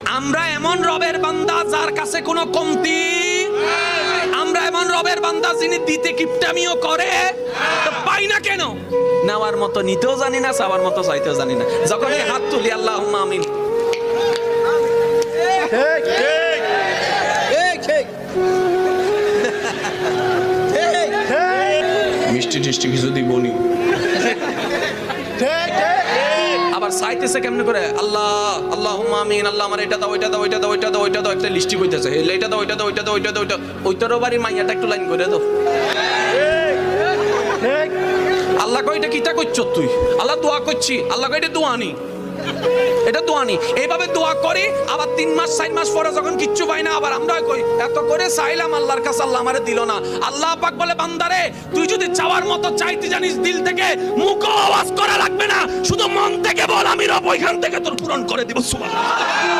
আমরা এমন রবের বান্দা যার কাছে কোনো কমতি, আমরা এমন রবের বান্দা যিনি দিতে কিপটামিও করে, তো পাই না কেন? নেওয়ার মতো নিতেও জানি না, চাওয়ার মতো চাইতেও জানি না। যখন হাত তুলি আল্লাহুম্মা আমিন, মিষ্টি টিষ্টি কিছু দিবনি, আবার চাইতেছে কেমনে করে, আল্লাহ আল্লাহুম্মা আমিন, আল্লাহ আমার এটা দাও, ওইটা দাও, ওইটা দাও, ওইটা দাও, ওইটা দাও, একটা লিস্টি কইতেছে, এইটা দাও, ওইটা দাও, ওইটা দাও, ওইটা দাও, ওইটা ওইটারও বাড়ির মাইয়াটা একটু লাইন করে দাও। আল্লাহ কই এটা কিটা করছ তুই? আল্লাহ দোয়া করছি, আল্লাহ কই এটা দোয়া নি, এটা দোয়া নি। এইভাবে দোয়া করি, আবার 3 মাস 4 মাস পরে যখন কিচ্ছু পাই না, আবার আমরা কই এত করে চাইলাম আল্লাহর কাছে, আল্লাহ আমারে দিল না। আল্লাহ পাক বলে, বান্দারে তুই যদি চাওয়ার মতো চাইতে জানিস, দিল থেকে মুখ আওয়াজ করা লাগবে না, শুধু মন থেকে বল, আমি রব ওইখান থেকে তোর পূরণ করে দিব। সুবহানাল্লাহ।